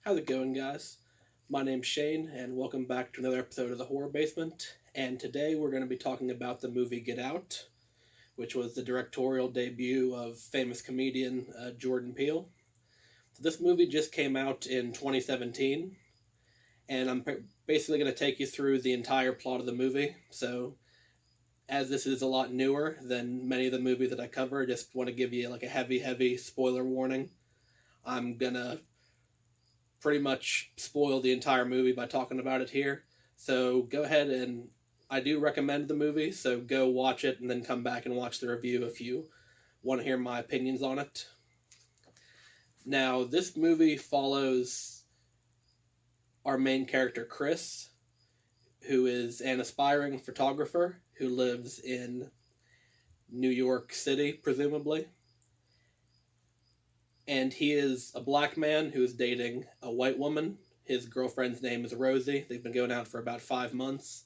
How's it going, guys? My name's Shane, and welcome back to another episode of the Horror Basement. And today we're going to be talking about the movie Get Out, which was the directorial debut of famous comedian Jordan Peele. So this movie just came out in 2017, and I'm basically going to take you through the entire plot of the movie. So, as this is a lot newer than many of the movies that I cover, I just want to give you like a heavy spoiler warning. I'm gonna pretty much spoil the entire movie by talking about it here. So go ahead, and I do recommend the movie, so go watch it and then come back and watch the review if you want to hear my opinions on it. Now, this movie follows our main character, Chris, who is an aspiring photographer who lives in New York City, presumably. And he is a black man who is dating a white woman. His girlfriend's name is Rosie. They've been going out for about 5 months.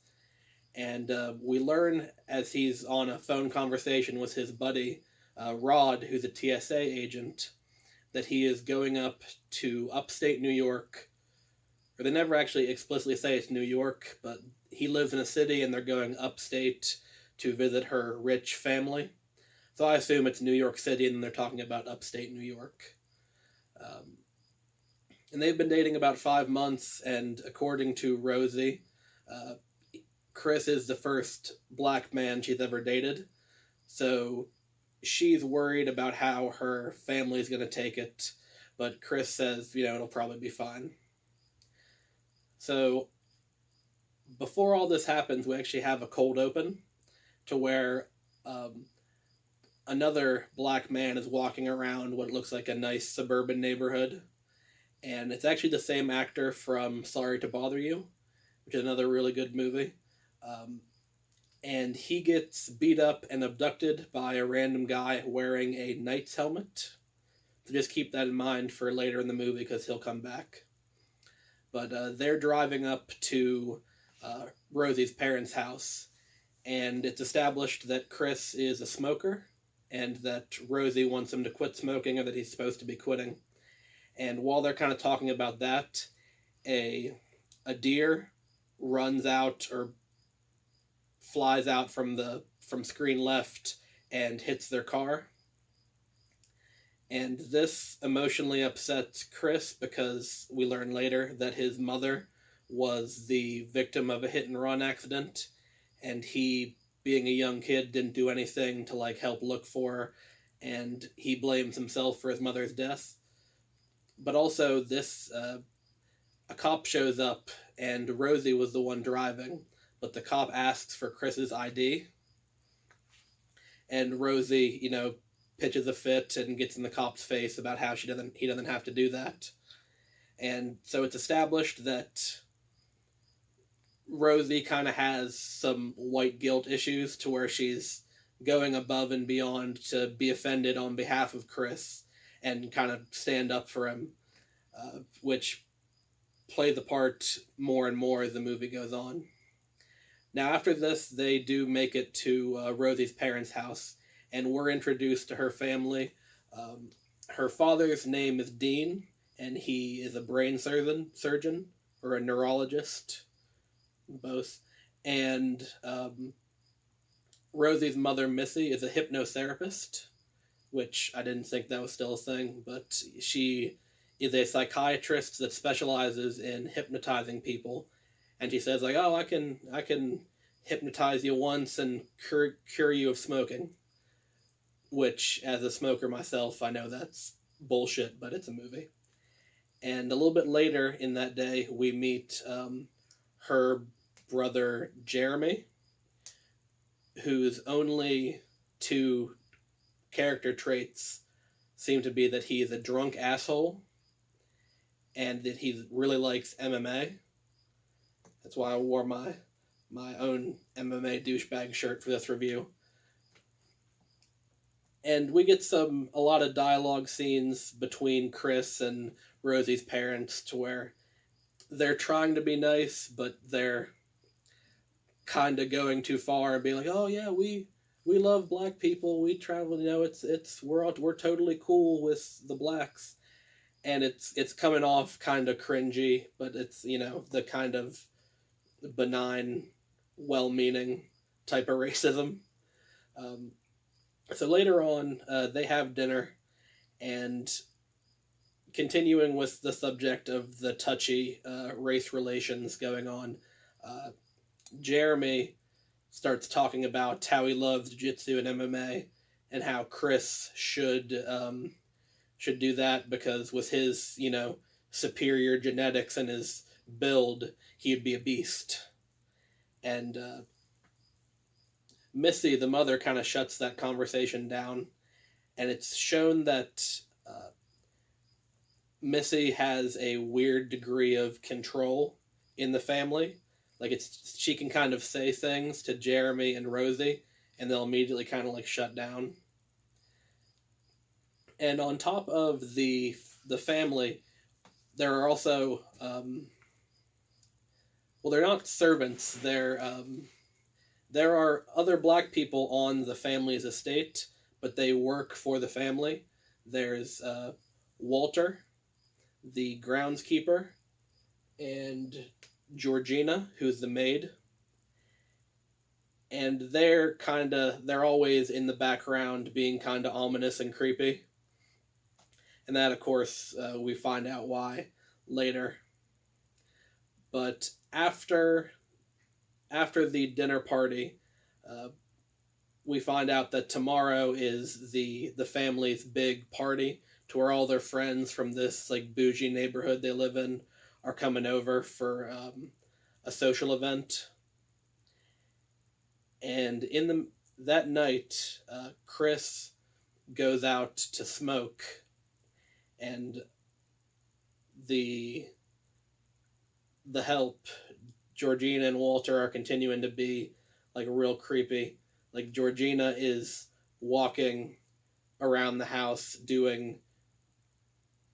And we learn as he's on a phone conversation with his buddy, Rod, who's a TSA agent, that he is going up to upstate New York. Or they never actually explicitly say it's New York, but he lives in a city and they're going upstate to visit her rich family. So I assume it's New York City and they're talking about upstate New York. And they've been dating about 5 months, and according to Rosie, uh, Chris is the first black man she's ever dated. So she's worried about how her family's going to take it, but Chris says, it'll probably be fine. So before all this happens, we actually have a cold open to where another black man is walking around what looks like a nice suburban neighborhood. And it's actually the same actor from Sorry to Bother You, which is another really good movie. And he gets beat up and abducted by a random guy wearing a knight's helmet. So just keep that in mind for later in the movie because he'll come back. But they're driving up to Rosie's parents' house, and it's established that Chris is a smoker and that Rosie wants him to quit smoking or that he's supposed to be quitting. And while they're kind of talking about that, a deer runs out or flies out from screen left and hits their car. And this emotionally upsets Chris because we learn later that his mother was the victim of a hit and run accident, and he, being a young kid, didn't do anything to help look for her, and he blames himself for his mother's death. But also, a cop shows up, and Rosie was the one driving, but the cop asks for Chris's ID, and Rosie, pitches a fit and gets in the cop's face about how he doesn't have to do that. And so it's established that Rosie kind of has some white guilt issues to where she's going above and beyond to be offended on behalf of Chris and kind of stand up for him, which plays a part more and more as the movie goes on. Now, after this, they do make it to Rosie's parents' house, and we're introduced to her family. Her father's name is Dean, and he is a brain surgeon or a neurologist, both. And Rosie's mother, Missy, is a hypnotherapist, which I didn't think that was still a thing, but she is a psychiatrist that specializes in hypnotizing people. And she says, I can hypnotize you once and cure you of smoking. Which, as a smoker myself, I know that's bullshit, but it's a movie. And a little bit later in that day, we meet her brother, Jeremy, whose only two character traits seem to be that he is a drunk asshole and that he really likes MMA. That's why I wore my own MMA douchebag shirt for this review. And we get a lot of dialogue scenes between Chris and Rosie's parents to where they're trying to be nice, but they're kind of going too far and being like, oh yeah, we love black people, we travel, we're totally cool with the blacks. and it's coming off kind of cringy, but it's, you know, the kind of benign, well-meaning type of racism. Um, so later on, they have dinner, and continuing with the subject of the touchy race relations going on, uh, Jeremy starts talking about how he loves jiu-jitsu and MMA, and how Chris should do that because with his, you know, superior genetics and his build, he'd be a beast. And Missy, the mother, kind of shuts that conversation down, and it's shown that Missy has a weird degree of control in the family. Like, it's she can kind of say things to Jeremy and Rosie, and they'll immediately kind of like shut down. And on top of the family, there are also well, they're not servants. There are other black people on the family's estate, but they work for the family. There's Walter, the groundskeeper, and Georgina, who's the maid. And they're always in the background being kind of ominous and creepy. And that, of course, we find out why later. But after the dinner party, we find out that tomorrow is the family's big party, to where all their friends from this like bougie neighborhood they live in are coming over for a social event. And that night, Chris goes out to smoke, and the help, Georgina and Walter, are continuing to be like real creepy. Like, Georgina is walking around the house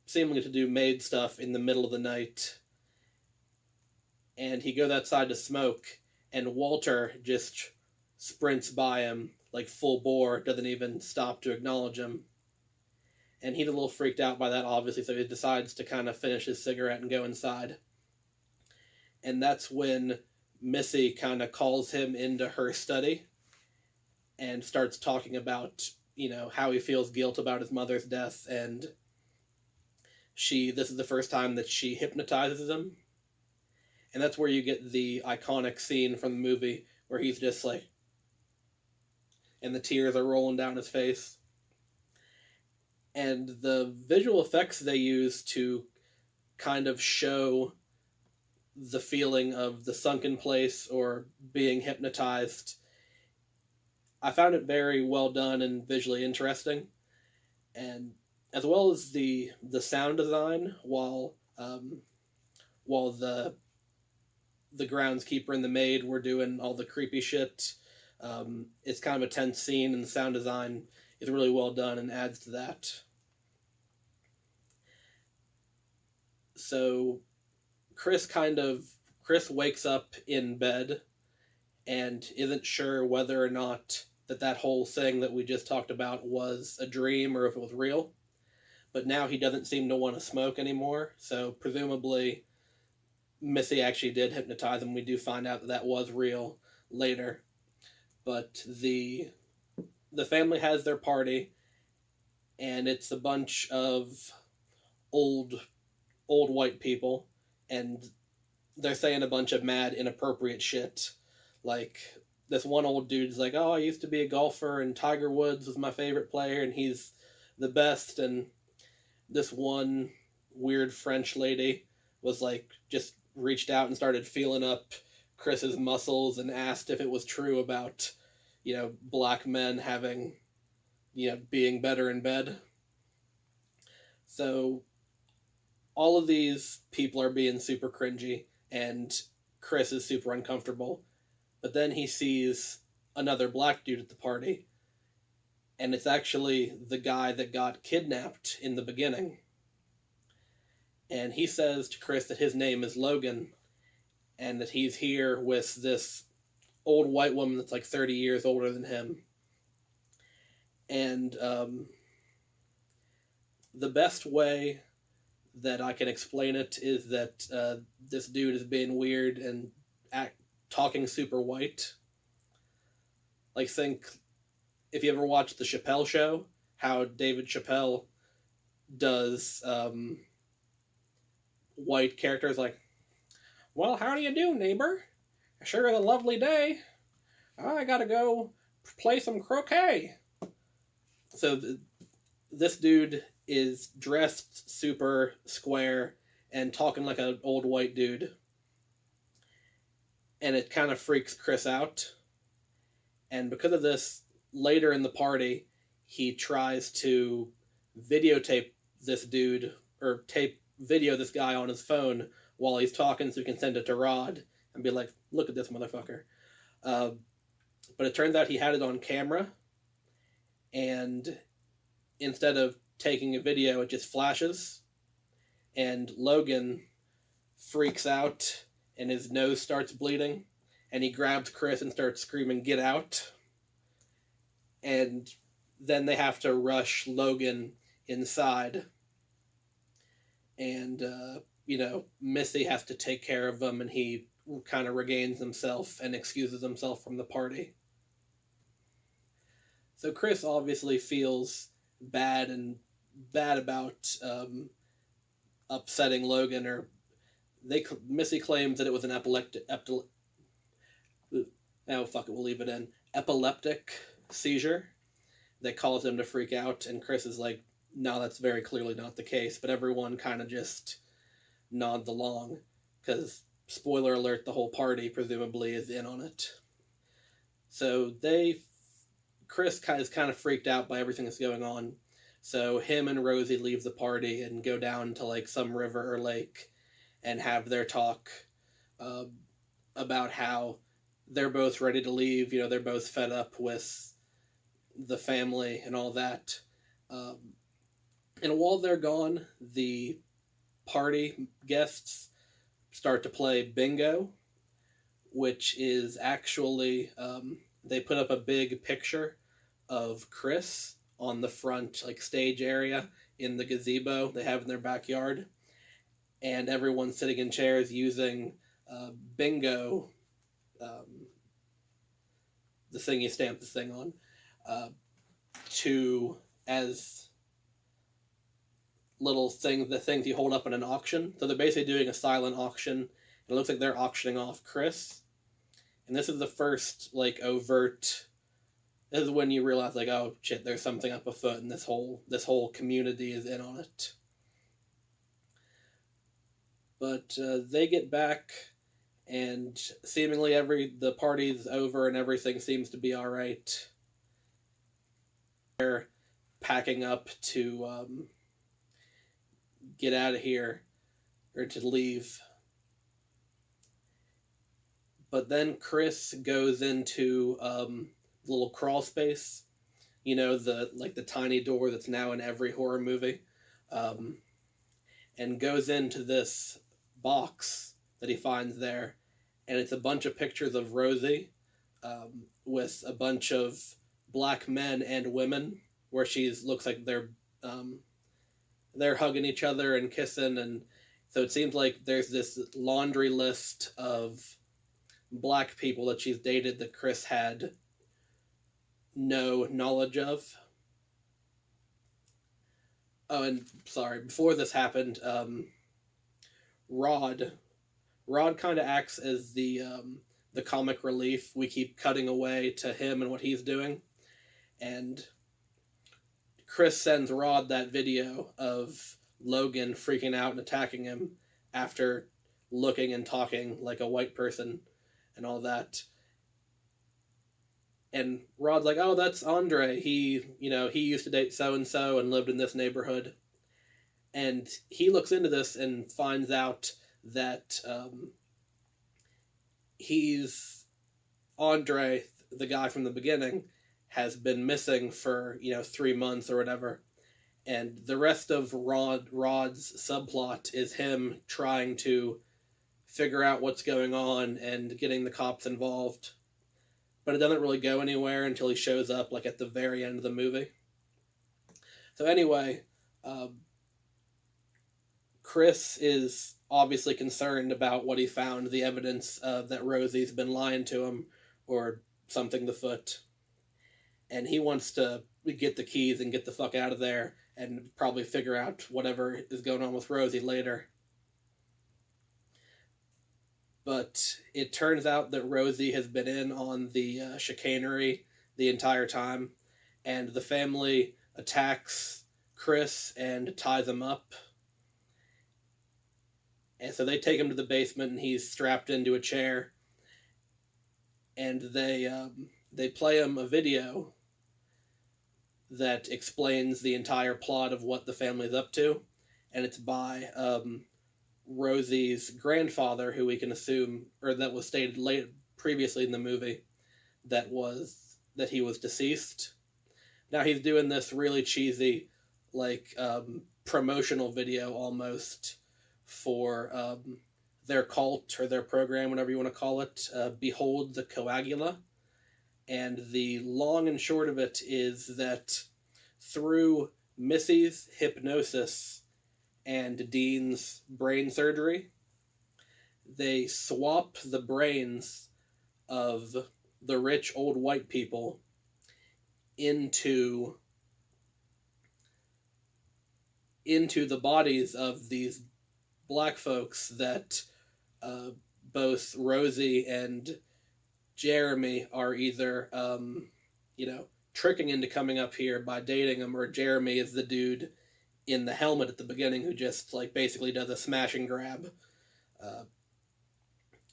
seemingly to do maid stuff in the middle of the night. And he goes outside to smoke, and Walter just sprints by him like full bore, doesn't even stop to acknowledge him. And he's a little freaked out by that, obviously, so he decides to kind of finish his cigarette and go inside. And that's when Missy kind of calls him into her study and starts talking about, you know, how he feels guilt about his mother's death, and this is the first time that she hypnotizes him. And that's where you get the iconic scene from the movie where he's just like, and the tears are rolling down his face. And the visual effects they use to kind of show the feeling of the sunken place or being hypnotized, I found it very well done and visually interesting. And as well as the sound design, while the groundskeeper and the maid were doing all the creepy shit, it's kind of a tense scene, and the sound design is really well done and adds to that. So Chris wakes up in bed and isn't sure whether or not that whole thing that we just talked about was a dream or if it was real. But now he doesn't seem to want to smoke anymore, so presumably Missy actually did hypnotize him. We do find out that was real later. But the family has their party, and it's a bunch of old white people, and they're saying a bunch of mad, inappropriate shit. Like, this one old dude's like, oh, I used to be a golfer, and Tiger Woods was my favorite player, and he's the best. And this one weird French lady was like, just reached out and started feeling up Chris's muscles and asked if it was true about, you know, black men having, you know, being better in bed. So all of these people are being super cringy, and Chris is super uncomfortable. But then he sees another black dude at the party, and it's actually the guy that got kidnapped in the beginning. And he says to Chris that his name is Logan, and that he's here with this old white woman that's like 30 years older than him. And the best way that I can explain it is that this dude is being weird and talking super white. Like, think if you ever watched the Chappelle Show, how David Chappelle does white characters like, "Well, how do you do, neighbor? Sure is a lovely day. I gotta go play some croquet." So this dude is dressed super square and talking like an old white dude. And it kind of freaks Chris out. And because of this, later in the party, he tries to videotape this dude, or video this guy on his phone while he's talking so he can send it to Rod and be like, "Look at this motherfucker." But it turns out he had it on camera, and instead of taking a video, it just flashes, and Logan freaks out, and his nose starts bleeding, and he grabs Chris and starts screaming, "Get out!" And then they have to rush Logan inside, and Missy has to take care of him, and he kind of regains himself and excuses himself from the party. So Chris obviously feels bad about upsetting Logan, or Missy claims that it was an epileptic seizure that caused him to freak out, and Chris is like, "No, that's very clearly not the case," but everyone kind of just nods along, because, spoiler alert, the whole party presumably is in on it. So Chris is kind of freaked out by everything that's going on, so him and Rosie leave the party and go down to like some river or lake and have their talk about how they're both ready to leave. They're both fed up with the family and all that. And while they're gone, the party guests start to play bingo, which is actually, they put up a big picture of Chris on the front stage area in the gazebo they have in their backyard, and everyone's sitting in chairs using bingo, the thing you stamp this thing on, as little things, the things you hold up in an auction. So they're basically doing a silent auction. It looks like they're auctioning off Chris. And this is the first overt. This is when you realize oh shit, there's something up afoot, and this whole community is in on it. But they get back, and seemingly the party's over and everything seems to be all right. They're packing up to get out of here, or to leave. But then Chris goes into the little crawl space, the tiny door that's now in every horror movie, and goes into this box that he finds there, and it's a bunch of pictures of Rosie, with a bunch of black men and women, where looks like they're hugging each other and kissing, and so it seems like there's this laundry list of black people that she's dated that Chris had no knowledge of. Oh, and sorry, before this happened, Rod kind of acts as the comic relief. We keep cutting away to him and what he's doing, and Chris sends Rod that video of Logan freaking out and attacking him after looking and talking like a white person and all that. And Rod's like, "Oh, that's Andre. He used to date so-and-so and lived in this neighborhood." And he looks into this and finds out that Andre, the guy from the beginning, has been missing for 3 months or whatever, and the rest of Rod's subplot is him trying to figure out what's going on and getting the cops involved, but it doesn't really go anywhere until he shows up at the very end of the movie. So anyway, Chris is obviously concerned about what he found, the evidence that Rosie's been lying to him or something the foot. And he wants to get the keys and get the fuck out of there and probably figure out whatever is going on with Rosie later. But it turns out that Rosie has been in on the chicanery the entire time, and the family attacks Chris and ties him up. And so they take him to the basement, and he's strapped into a chair, and they play him a video that explains the entire plot of what the family's up to, and it's by Rosie's grandfather, who we can assume, or that was stated previously in the movie, that he was deceased. Now he's doing this really cheesy, like promotional video almost for their cult or their program, whatever you want to call it. Behold the Coagula. And the long and short of it is that through Missy's hypnosis and Dean's brain surgery, they swap the brains of the rich old white people into the bodies of these black folks that both Rosie and Jeremy are either, tricking into coming up here by dating him, or Jeremy is the dude in the helmet at the beginning who just, basically does a smash and grab.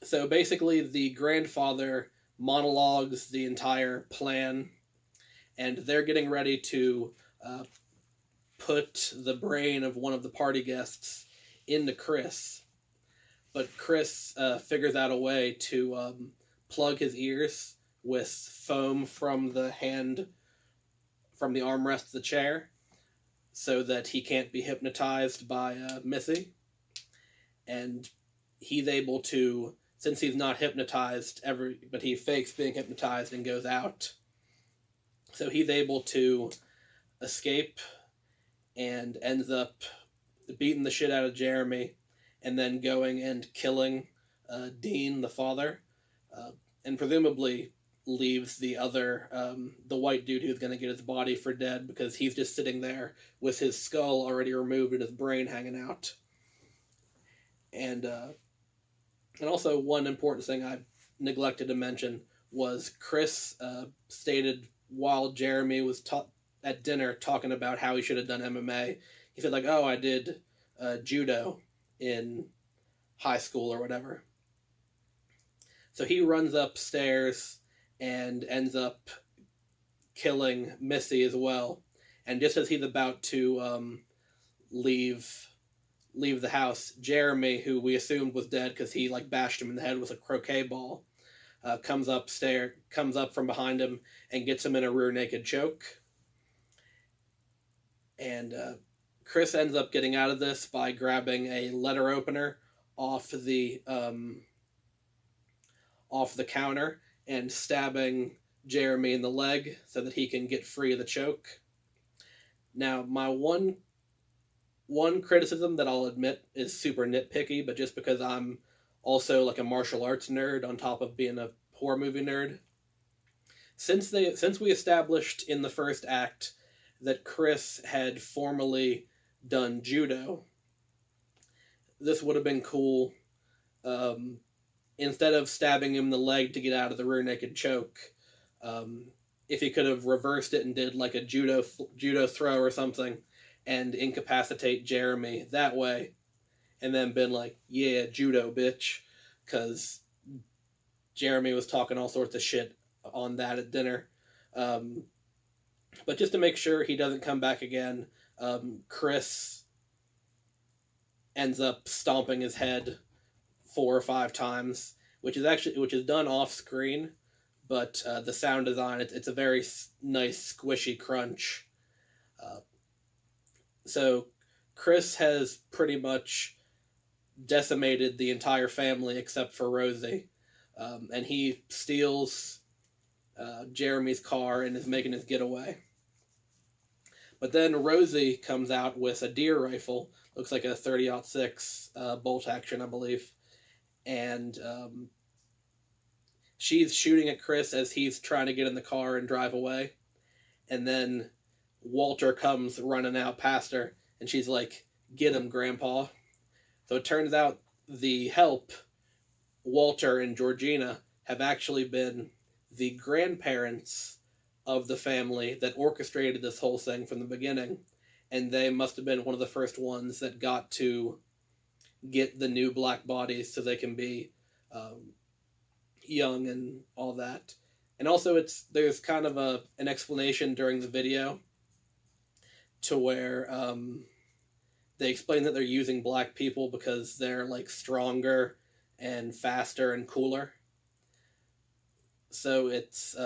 So basically the grandfather monologues the entire plan, and they're getting ready to put the brain of one of the party guests into Chris. But Chris figures out a way to plug his ears with foam from the armrest of the chair, so that he can't be hypnotized by Missy. And he's able to, since he's not hypnotized but he fakes being hypnotized and goes out. So he's able to escape and ends up beating the shit out of Jeremy, and then going and killing Dean, the father, and presumably leaves the other, the white dude who's going to get his body for dead, because he's just sitting there with his skull already removed and his brain hanging out. And also one important thing I neglected to mention was Chris stated while Jeremy was at dinner talking about how he should have done MMA, he said, oh, I did judo in high school or whatever. So he runs upstairs and ends up killing Missy as well. And just as he's about to leave the house, Jeremy, who we assumed was dead because he bashed him in the head with a croquet ball, comes up from behind him and gets him in a rear naked choke. And Chris ends up getting out of this by grabbing a letter opener off the counter and stabbing Jeremy in the leg so that he can get free of the choke. Now, my one criticism that I'll admit is super nitpicky, but just because I'm also a martial arts nerd on top of being a horror movie nerd. Since we established in the first act that Chris had formerly done judo, this would have been cool. Instead of stabbing him in the leg to get out of the rear naked choke, if he could have reversed it and did a judo throw or something and incapacitate Jeremy that way, and then been yeah, judo, bitch, because Jeremy was talking all sorts of shit on that at dinner. But just to make sure he doesn't come back again, Chris ends up stomping his head 4 or 5 times, which is done off screen, but the sound design, it's a very nice squishy crunch. So Chris has pretty much decimated the entire family except for Rosie, and he steals Jeremy's car and is making his getaway. But then Rosie comes out with a deer rifle, looks like a 30-06 bolt action, I believe. And she's shooting at Chris as he's trying to get in the car and drive away. And then Walter comes running out past her, and she's like, "Get him, Grandpa." So it turns out the help, Walter and Georgina, have actually been the grandparents of the family that orchestrated this whole thing from the beginning. And they must have been one of the first ones that got to get the new black bodies so they can be young and all that. And also, there's kind of an explanation during the video to where they explain that they're using black people because they're like stronger and faster and cooler. So there's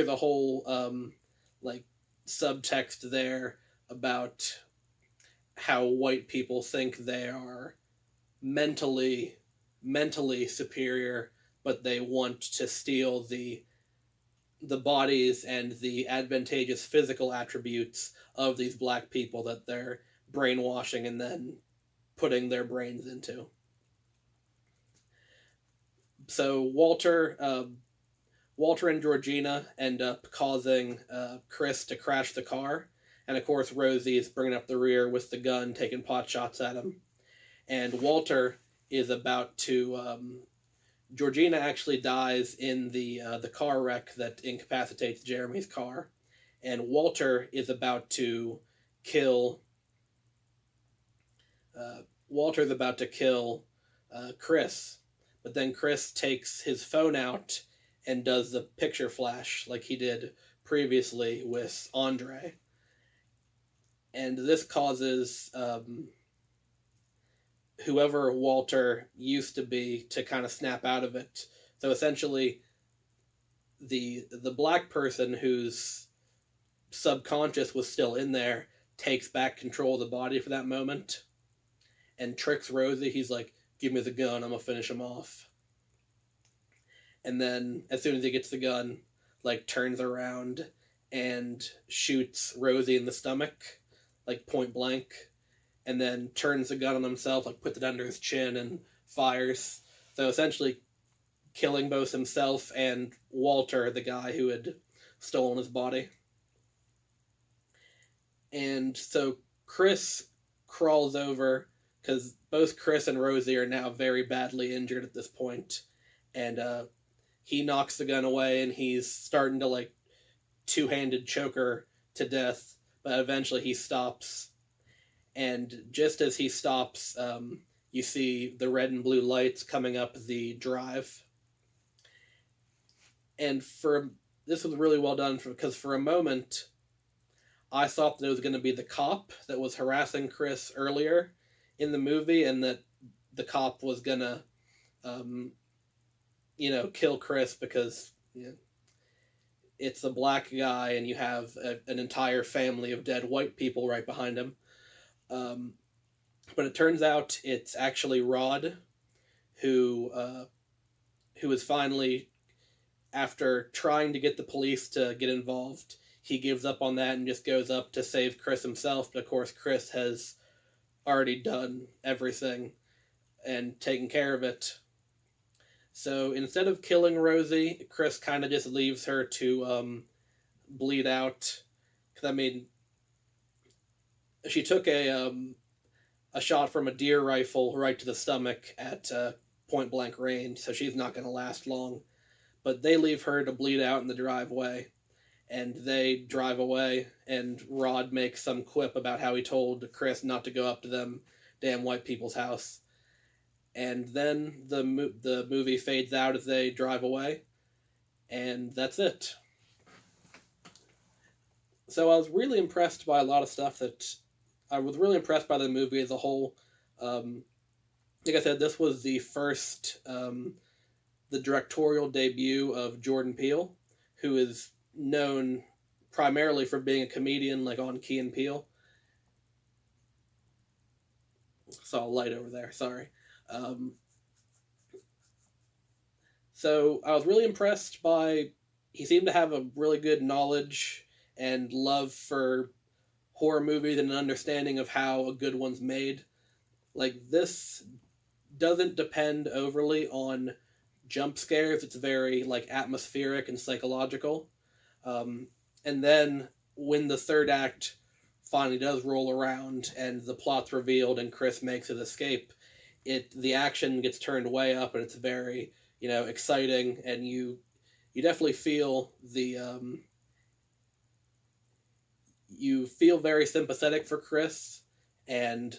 a whole like subtext there about how white people think they are mentally superior, but they want to steal the bodies and the advantageous physical attributes of these black people that they're brainwashing and then putting their brains into. So Walter and Georgina end up causing Chris to crash the car, and of course Rosie's bringing up the rear with the gun, taking pot shots at him. And Walter is about to Georgina actually dies in the car wreck that incapacitates Jeremy's car, and Walter is about to kill. Walter's about to kill Chris, but then Chris takes his phone out and does the picture flash like he did previously with Andre, and this causes whoever Walter used to be to kind of snap out of it. So essentially, the black person whose subconscious was still in there takes back control of the body for that moment and tricks Rosie. He's like, "Give me the gun, I'm gonna finish him off." And then as soon as he gets the gun, like turns around and shoots Rosie in the stomach, like point blank, and then turns the gun on himself, like puts it under his chin and fires. So essentially killing both himself and Walter, the guy who had stolen his body. And so Chris crawls over, because both Chris and Rosie are now very badly injured at this point, and he knocks the gun away, and he's starting to like two-handed choke her to death, but eventually he stops. And just as he stops, you see the red and blue lights coming up the drive. And this was really well done, because for a moment, I thought that it was going to be the cop that was harassing Chris earlier in the movie, and that the cop was going to, kill Chris because it's a black guy and you have an entire family of dead white people right behind him. But it turns out it's actually Rod, who is finally, after trying to get the police to get involved, he gives up on that and just goes up to save Chris himself. But of course, Chris has already done everything and taken care of it. So instead of killing Rosie, Chris kind of just leaves her to bleed out. Because, I mean, she took a shot from a deer rifle right to the stomach at point blank range, so she's not going to last long. But they leave her to bleed out in the driveway, and they drive away, and Rod makes some quip about how he told Chris not to go up to them damn white people's house. And then the movie fades out as they drive away, and that's it. So I was really impressed by a lot of stuff I was really impressed by the movie as a whole. Like I said, this was the first, the directorial debut of Jordan Peele, who is known primarily for being a comedian, like on Key and Peele. Saw a light over there, sorry. So I was really impressed by, he seemed to have a really good knowledge and love for horror movies and an understanding of how a good one's made. Like, this doesn't depend overly on jump scares. It's very, like, atmospheric and psychological. And then when the third act finally does roll around and the plot's revealed and Chris makes his escape, the action gets turned way up and it's very, exciting, and you definitely feel you feel very sympathetic for Chris, and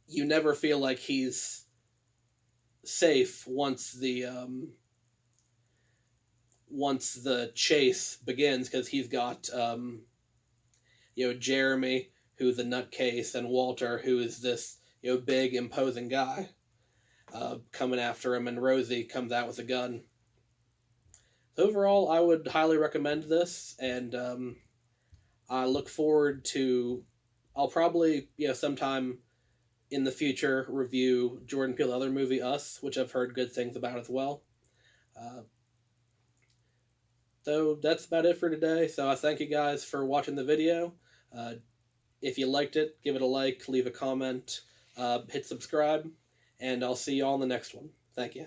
you never feel like he's safe once the chase begins, because he's got Jeremy, who's a nutcase, and Walter, who is this big imposing guy, coming after him, and Rosie comes out with a gun. So overall, I would highly recommend this, and I look forward to. I'll probably sometime in the future review Jordan Peele's other movie, Us, which I've heard good things about as well. So that's about it for today. So I thank you guys for watching the video. If you liked it, give it a like, leave a comment, hit subscribe, and I'll see you all in the next one. Thank you.